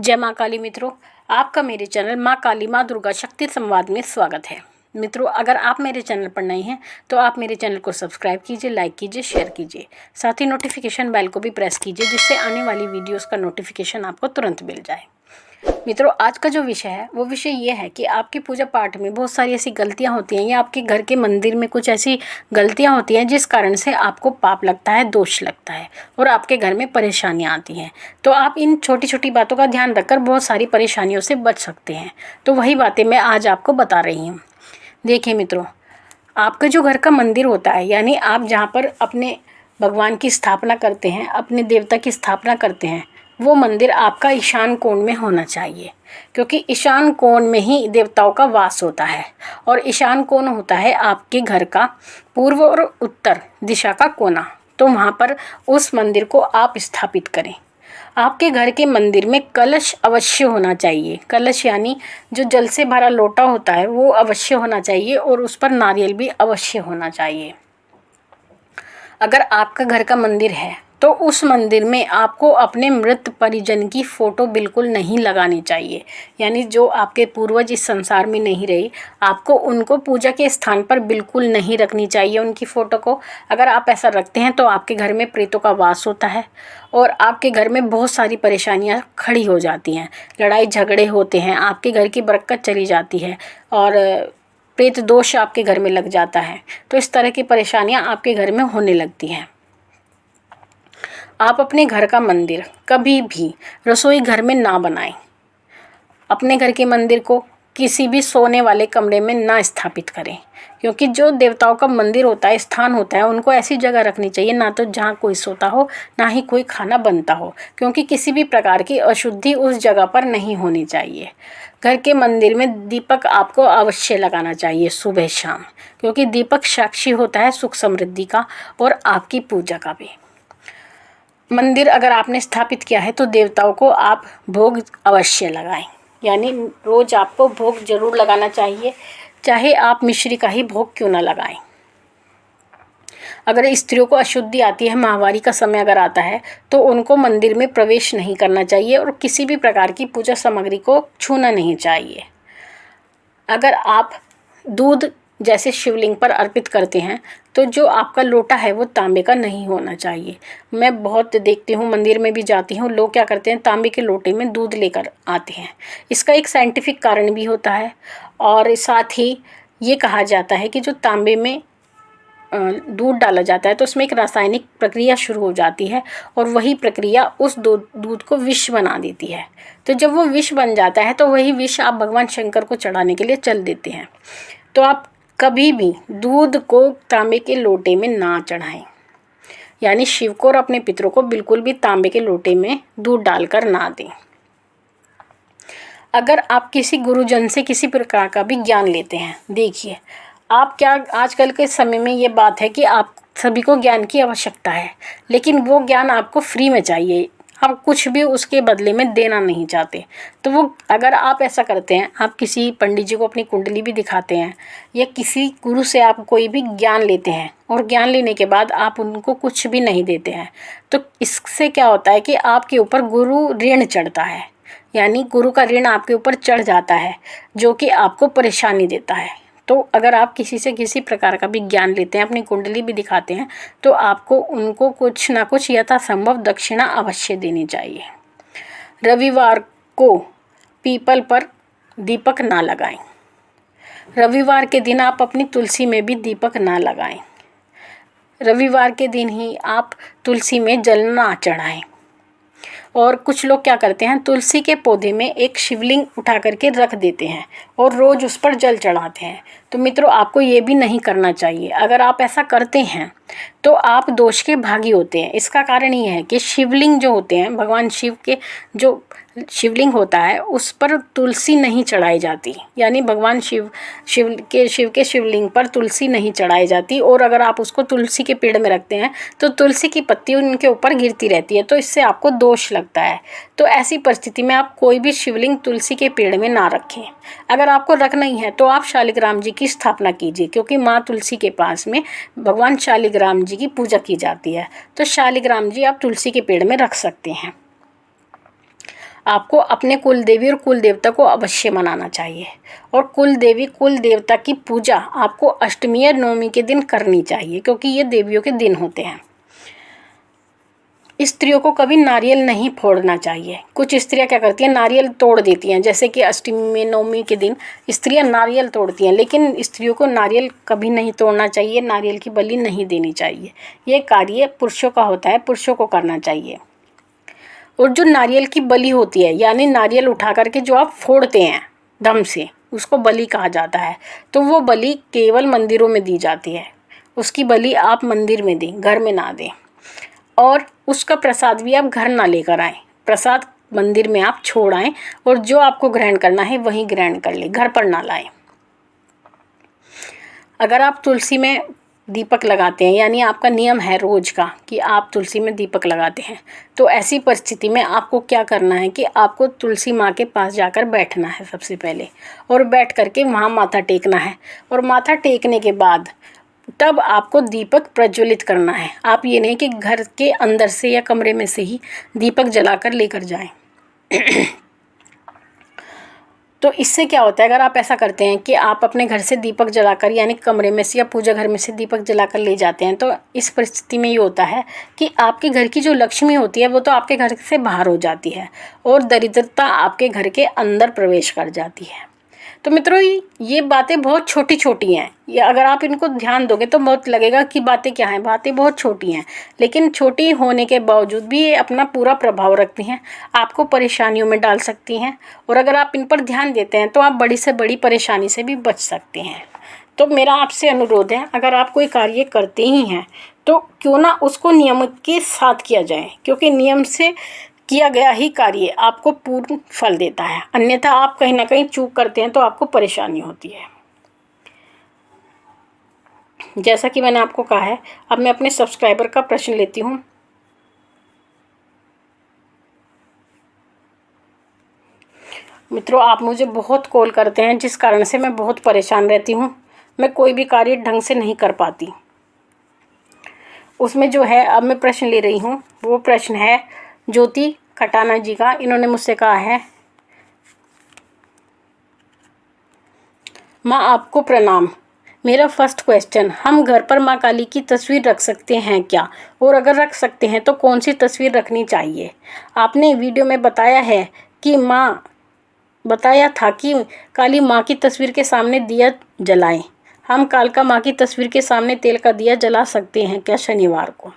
जय माँ काली मित्रों, आपका मेरे चैनल माँ काली माँ दुर्गा शक्ति संवाद में स्वागत है। मित्रों, अगर आप मेरे चैनल पर नए हैं तो आप मेरे चैनल को सब्सक्राइब कीजिए, लाइक कीजिए, शेयर कीजिए। साथ ही नोटिफिकेशन बेल को भी प्रेस कीजिए, जिससे आने वाली वीडियोस का नोटिफिकेशन आपको तुरंत मिल जाए। मित्रों, आज का जो विषय है वो विषय ये है कि आपकी पूजा पाठ में बहुत सारी ऐसी गलतियां होती हैं या आपके घर के मंदिर में कुछ ऐसी गलतियां होती हैं जिस कारण से आपको पाप लगता है, दोष लगता है और आपके घर में परेशानियां आती हैं। तो आप इन छोटी छोटी बातों का ध्यान रखकर बहुत सारी परेशानियों से बच सकते हैं। तो वही बातें मैं आज आपको बता रही हूँ। देखिए मित्रों, आपका जो घर का मंदिर होता है, यानी आप जहाँ पर अपने भगवान की स्थापना करते हैं, अपने देवता की स्थापना करते हैं, वो मंदिर आपका ईशान कोण में होना चाहिए, क्योंकि ईशान कोण में ही देवताओं का वास होता है। और ईशान कोण होता है आपके घर का पूर्व और उत्तर दिशा का कोना। तो वहाँ पर उस मंदिर को आप स्थापित करें। आपके घर के मंदिर में कलश अवश्य होना चाहिए। कलश यानी जो जल से भरा लोटा होता है वो अवश्य होना चाहिए, और उस पर नारियल भी अवश्य होना चाहिए। अगर आपका घर का मंदिर है तो उस मंदिर में आपको अपने मृत परिजन की फ़ोटो बिल्कुल नहीं लगानी चाहिए। यानी जो आपके पूर्वज इस संसार में नहीं रहे, आपको उनको पूजा के स्थान पर बिल्कुल नहीं रखनी चाहिए उनकी फ़ोटो को। अगर आप ऐसा रखते हैं तो आपके घर में प्रेतों का वास होता है और आपके घर में बहुत सारी परेशानियां खड़ी हो जाती हैं, लड़ाई झगड़े होते हैं, आपके घर की बरकत चली जाती है और प्रेत दोष आपके घर में लग जाता है। तो इस तरह की परेशानियां आपके घर में होने लगती हैं। आप अपने घर का मंदिर कभी भी रसोई घर में ना बनाएं। अपने घर के मंदिर को किसी भी सोने वाले कमरे में ना स्थापित करें, क्योंकि जो देवताओं का मंदिर होता है, स्थान होता है, उनको ऐसी जगह रखनी चाहिए ना तो जहाँ कोई सोता हो, ना ही कोई खाना बनता हो, क्योंकि किसी भी प्रकार की अशुद्धि उस जगह पर नहीं होनी चाहिए। घर के मंदिर में दीपक आपको अवश्य लगाना चाहिए सुबह शाम, क्योंकि दीपक साक्षी होता है सुख समृद्धि का और आपकी पूजा का भी। मंदिर अगर आपने स्थापित किया है तो देवताओं को आप भोग अवश्य लगाएं, यानी रोज़ आपको भोग जरूर लगाना चाहिए, चाहे आप मिश्री का ही भोग क्यों ना लगाएं। अगर स्त्रियों को अशुद्धि आती है, माहवारी का समय अगर आता है, तो उनको मंदिर में प्रवेश नहीं करना चाहिए और किसी भी प्रकार की पूजा सामग्री को छूना नहीं चाहिए। अगर आप दूध जैसे शिवलिंग पर अर्पित करते हैं तो जो आपका लोटा है वो तांबे का नहीं होना चाहिए। मैं बहुत देखती हूँ, मंदिर में भी जाती हूँ, लोग क्या करते हैं, तांबे के लोटे में दूध लेकर आते हैं। इसका एक साइंटिफिक कारण भी होता है और साथ ही ये कहा जाता है कि जो तांबे में दूध डाला जाता है तो उसमें एक रासायनिक प्रक्रिया शुरू हो जाती है और वही प्रक्रिया उस दूध को विष बना देती है। तो जब वो विष बन जाता है तो वही विष आप भगवान शंकर को चढ़ाने के लिए चल देते हैं। तो आप कभी भी दूध को तांबे के लोटे में ना चढ़ाएं, यानी शिव को और अपने पितरों को बिल्कुल भी तांबे के लोटे में दूध डालकर ना दें। अगर आप किसी गुरुजन से किसी प्रकार का भी ज्ञान लेते हैं, देखिए आप क्या, आजकल के समय में ये बात है कि आप सभी को ज्ञान की आवश्यकता है, लेकिन वो ज्ञान आपको फ्री में चाहिए, आप कुछ भी उसके बदले में देना नहीं चाहते। तो वो अगर आप ऐसा करते हैं, आप किसी पंडित जी को अपनी कुंडली भी दिखाते हैं या किसी गुरु से आप कोई भी ज्ञान लेते हैं और ज्ञान लेने के बाद आप उनको कुछ भी नहीं देते हैं, तो इससे क्या होता है कि आपके ऊपर गुरु ऋण चढ़ता है, यानी गुरु का ऋण आपके ऊपर चढ़ जाता है, जो कि आपको परेशानी देता है। तो अगर आप किसी से किसी प्रकार का भी ज्ञान लेते हैं, अपनी कुंडली भी दिखाते हैं, तो आपको उनको कुछ ना कुछ यथासंभव दक्षिणा अवश्य देनी चाहिए। रविवार को पीपल पर दीपक ना लगाएं। रविवार के दिन आप अपनी तुलसी में भी दीपक ना लगाएं। रविवार के दिन ही आप तुलसी में जल ना चढ़ाएं। और कुछ लोग क्या करते हैं, तुलसी के पौधे में एक शिवलिंग उठा करके रख देते हैं और रोज़ उस पर जल चढ़ाते हैं। तो मित्रों, आपको ये भी नहीं करना चाहिए। अगर आप ऐसा करते हैं तो आप दोष के भागी होते हैं। इसका कारण ये है कि शिवलिंग जो होते हैं, भगवान शिव के जो शिवलिंग होता है उस पर तुलसी नहीं चढ़ाई जाती, यानी भगवान शिव के शिवलिंग पर तुलसी नहीं चढ़ाई जाती। और अगर आप उसको तुलसी के पेड़ में रखते हैं तो तुलसी की पत्ती उनके ऊपर गिरती रहती है, तो इससे आपको दोष लगता है। तो ऐसी परिस्थिति में आप कोई भी शिवलिंग तुलसी के पेड़ में ना रखें। अगर आपको रखना ही है तो आप शालिग्राम जी की स्थापना कीजिए, क्योंकि माँ तुलसी के पास में भगवान शालिग्राम जी की पूजा की जाती है। तो शालिग्राम जी आप तुलसी के पेड़ में रख सकते हैं। आपको अपने कुल देवी और कुल देवता को अवश्य मनाना चाहिए। और कुल देवी कुल देवता की पूजा आपको अष्टमी या नवमी के दिन करनी चाहिए, क्योंकि ये देवियों के दिन होते हैं। स्त्रियों को कभी नारियल नहीं फोड़ना चाहिए। कुछ स्त्रियां क्या करती हैं, नारियल तोड़ देती हैं, जैसे कि अष्टमी में नवमी के दिन स्त्रियां नारियल तोड़ती हैं, लेकिन स्त्रियों को नारियल कभी नहीं तोड़ना चाहिए, नारियल की बलि नहीं देनी चाहिए। ये कार्य पुरुषों का होता है, पुरुषों को करना चाहिए। और जो नारियल की बलि होती है, यानी नारियल उठा करके जो आप फोड़ते हैं दम से, उसको बलि कहा जाता है। तो वो बलि केवल मंदिरों में दी जाती है। उसकी बलि आप मंदिर में दें, घर में ना दें। और उसका प्रसाद भी आप घर ना लेकर आएँ, प्रसाद मंदिर में आप छोड़ आएँ, और जो आपको ग्रहण करना है वहीं ग्रहण कर लें, घर पर ना लाएं। अगर आप तुलसी में दीपक लगाते हैं, यानी आपका नियम है रोज का कि आप तुलसी में दीपक लगाते हैं, तो ऐसी परिस्थिति में आपको क्या करना है कि आपको तुलसी माँ के पास जाकर बैठना है सबसे पहले, और बैठ करके वहाँ माथा टेकना है। और माथा टेकने के बाद तब आपको दीपक प्रज्वलित करना है। आप ये नहीं कि घर के अंदर से या कमरे में से ही दीपक जलाकर लेकर जाएं। तो इससे क्या होता है, अगर आप ऐसा करते हैं कि आप अपने घर से दीपक जलाकर, यानी कमरे में से या पूजा घर में से दीपक जलाकर ले जाते हैं, तो इस परिस्थिति में ये होता है कि आपके घर की जो लक्ष्मी होती है वो तो आपके घर से बाहर हो जाती है, और दरिद्रता आपके घर के अंदर प्रवेश कर जाती है। तो मित्रों, ये बातें बहुत छोटी छोटी हैं, ये अगर आप इनको ध्यान दोगे तो बहुत लगेगा कि बातें क्या हैं, बातें बहुत छोटी हैं, लेकिन छोटी होने के बावजूद भी ये अपना पूरा प्रभाव रखती हैं, आपको परेशानियों में डाल सकती हैं। और अगर आप इन पर ध्यान देते हैं तो आप बड़ी से बड़ी परेशानी से भी बच सकते हैं। तो मेरा आपसे अनुरोध है, अगर आप कोई कार्य करते ही हैं तो क्यों ना उसको नियम के साथ किया जाए, क्योंकि नियम से किया गया ही कार्य आपको पूर्ण फल देता है। अन्यथा आप कहीं ना कहीं चूक करते हैं तो आपको परेशानी होती है। जैसा कि मैंने आपको कहा है, अब मैं अपने सब्सक्राइबर का प्रश्न लेती हूँ। मित्रों, आप मुझे बहुत कॉल करते हैं, जिस कारण से मैं बहुत परेशान रहती हूँ। मैं कोई भी कार्य ढंग से नहीं कर पाती। उसमें जो है, अब मैं प्रश्न ले रही हूँ, वो प्रश्न है ज्योति खटाना जी का। इन्होंने मुझसे कहा है, माँ आपको प्रणाम। मेरा फर्स्ट क्वेश्चन, हम घर पर माँ काली की तस्वीर रख सकते हैं क्या, और अगर रख सकते हैं तो कौन सी तस्वीर रखनी चाहिए? आपने वीडियो में बताया था कि काली माँ की तस्वीर के सामने दिया जलाएं। हम कालका माँ की तस्वीर के सामने तेल का दिया जला सकते हैं क्या शनिवार को?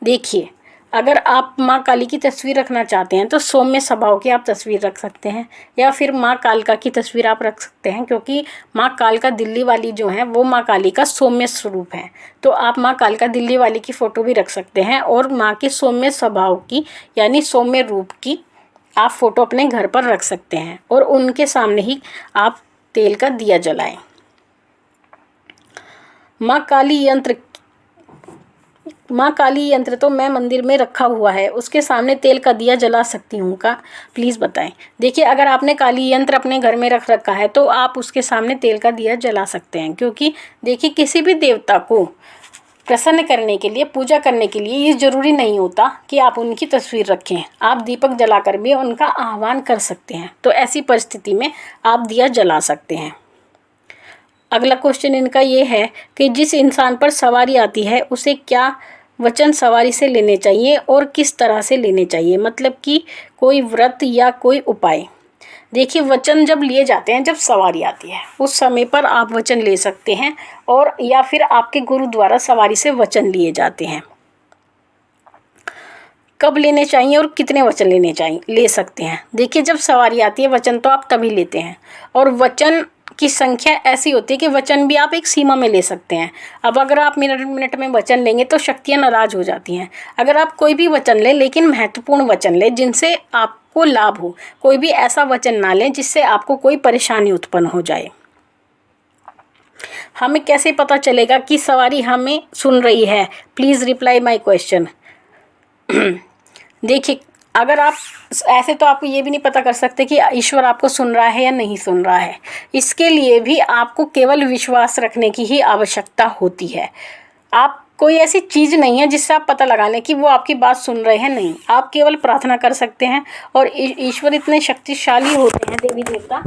देखिए, अगर आप माँ काली की तस्वीर रखना चाहते हैं तो सौम्य स्वभाव की आप तस्वीर रख सकते हैं, या फिर माँ कालका की तस्वीर आप रख सकते हैं, क्योंकि माँ कालका दिल्ली वाली जो है वो माँ काली का सौम्य स्वरूप है। तो आप माँ कालका दिल्ली वाली की फ़ोटो भी रख सकते हैं, और माँ के सौम्य स्वभाव की, यानी सौम्य रूप की आप फ़ोटो अपने घर पर रख सकते हैं, और उनके सामने ही आप तेल का दिया जलाएं। माँ काली यंत्र तो मैं मंदिर में रखा हुआ है, उसके सामने तेल का दिया जला सकती हूँ का? प्लीज़ बताएं। देखिए, अगर आपने काली यंत्र अपने घर में रख रखा है तो आप उसके सामने तेल का दिया जला सकते हैं, क्योंकि देखिए, किसी भी देवता को प्रसन्न करने के लिए, पूजा करने के लिए ये ज़रूरी नहीं होता कि आप उनकी तस्वीर रखें। आप दीपक जलाकर भी उनका आह्वान कर सकते हैं। तो ऐसी परिस्थिति में आप दिया जला सकते हैं। अगला क्वेश्चन इनका ये है कि जिस इंसान पर सवारी आती है उसे क्या वचन सवारी से लेने चाहिए और किस तरह से लेने चाहिए, मतलब कि कोई व्रत या कोई उपाय? देखिए, वचन जब लिए जाते हैं, जब सवारी आती है उस समय पर आप वचन ले सकते हैं, और या फिर आपके गुरु द्वारा सवारी से वचन लिए जाते हैं। कब लेने चाहिए और कितने वचन ले सकते हैं? देखिए, जब सवारी आती है वचन तो आप तभी लेते हैं, और वचन की संख्या ऐसी होती है कि वचन भी आप एक सीमा में ले सकते हैं। अब अगर आप मिनट में वचन लेंगे तो शक्तियाँ नाराज हो जाती हैं। अगर आप कोई भी वचन लें, लेकिन महत्वपूर्ण वचन लें जिनसे आपको लाभ हो। कोई भी ऐसा वचन ना लें जिससे आपको कोई परेशानी उत्पन्न हो जाए। हमें कैसे पता चलेगा कि सवारी हमें सुन रही है? Please reply my question. देखिए, अगर आप ऐसे, तो आप ये भी नहीं पता कर सकते कि ईश्वर आपको सुन रहा है या नहीं सुन रहा है। इसके लिए भी आपको केवल विश्वास रखने की ही आवश्यकता होती है। आप कोई ऐसी चीज़ नहीं है जिससे आप पता लगा लें कि वो आपकी बात सुन रहे हैं। नहीं, आप केवल प्रार्थना कर सकते हैं और ईश्वर इतने शक्तिशाली होते हैं, देवी देवता।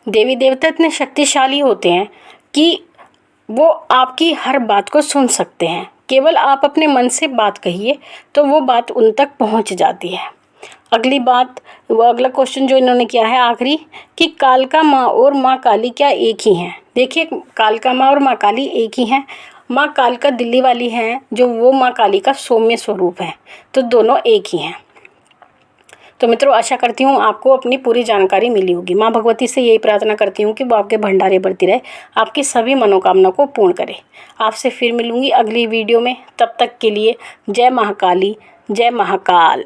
देवी देवता इतने शक्तिशाली होते हैं कि वो आपकी हर बात को सुन सकते हैं। केवल आप अपने मन से बात कहिए तो वो बात उन तक पहुंच जाती है। अगली बात, वो अगला क्वेश्चन जो इन्होंने किया है आखिरी, कि कालका माँ और माँ काली क्या एक ही हैं? देखिए, कालका माँ और माँ काली एक ही हैं। माँ कालका दिल्ली वाली हैं, जो वो माँ काली का सौम्य स्वरूप है, तो दोनों एक ही हैं। तो मित्रों, आशा करती हूँ आपको अपनी पूरी जानकारी मिली होगी। माँ भगवती से यही प्रार्थना करती हूँ कि वो आपके भंडारे भरती रहे, आपकी सभी मनोकामना को पूर्ण करे। आपसे फिर मिलूंगी अगली वीडियो में। तब तक के लिए जय महाकाली, जय महाकाल।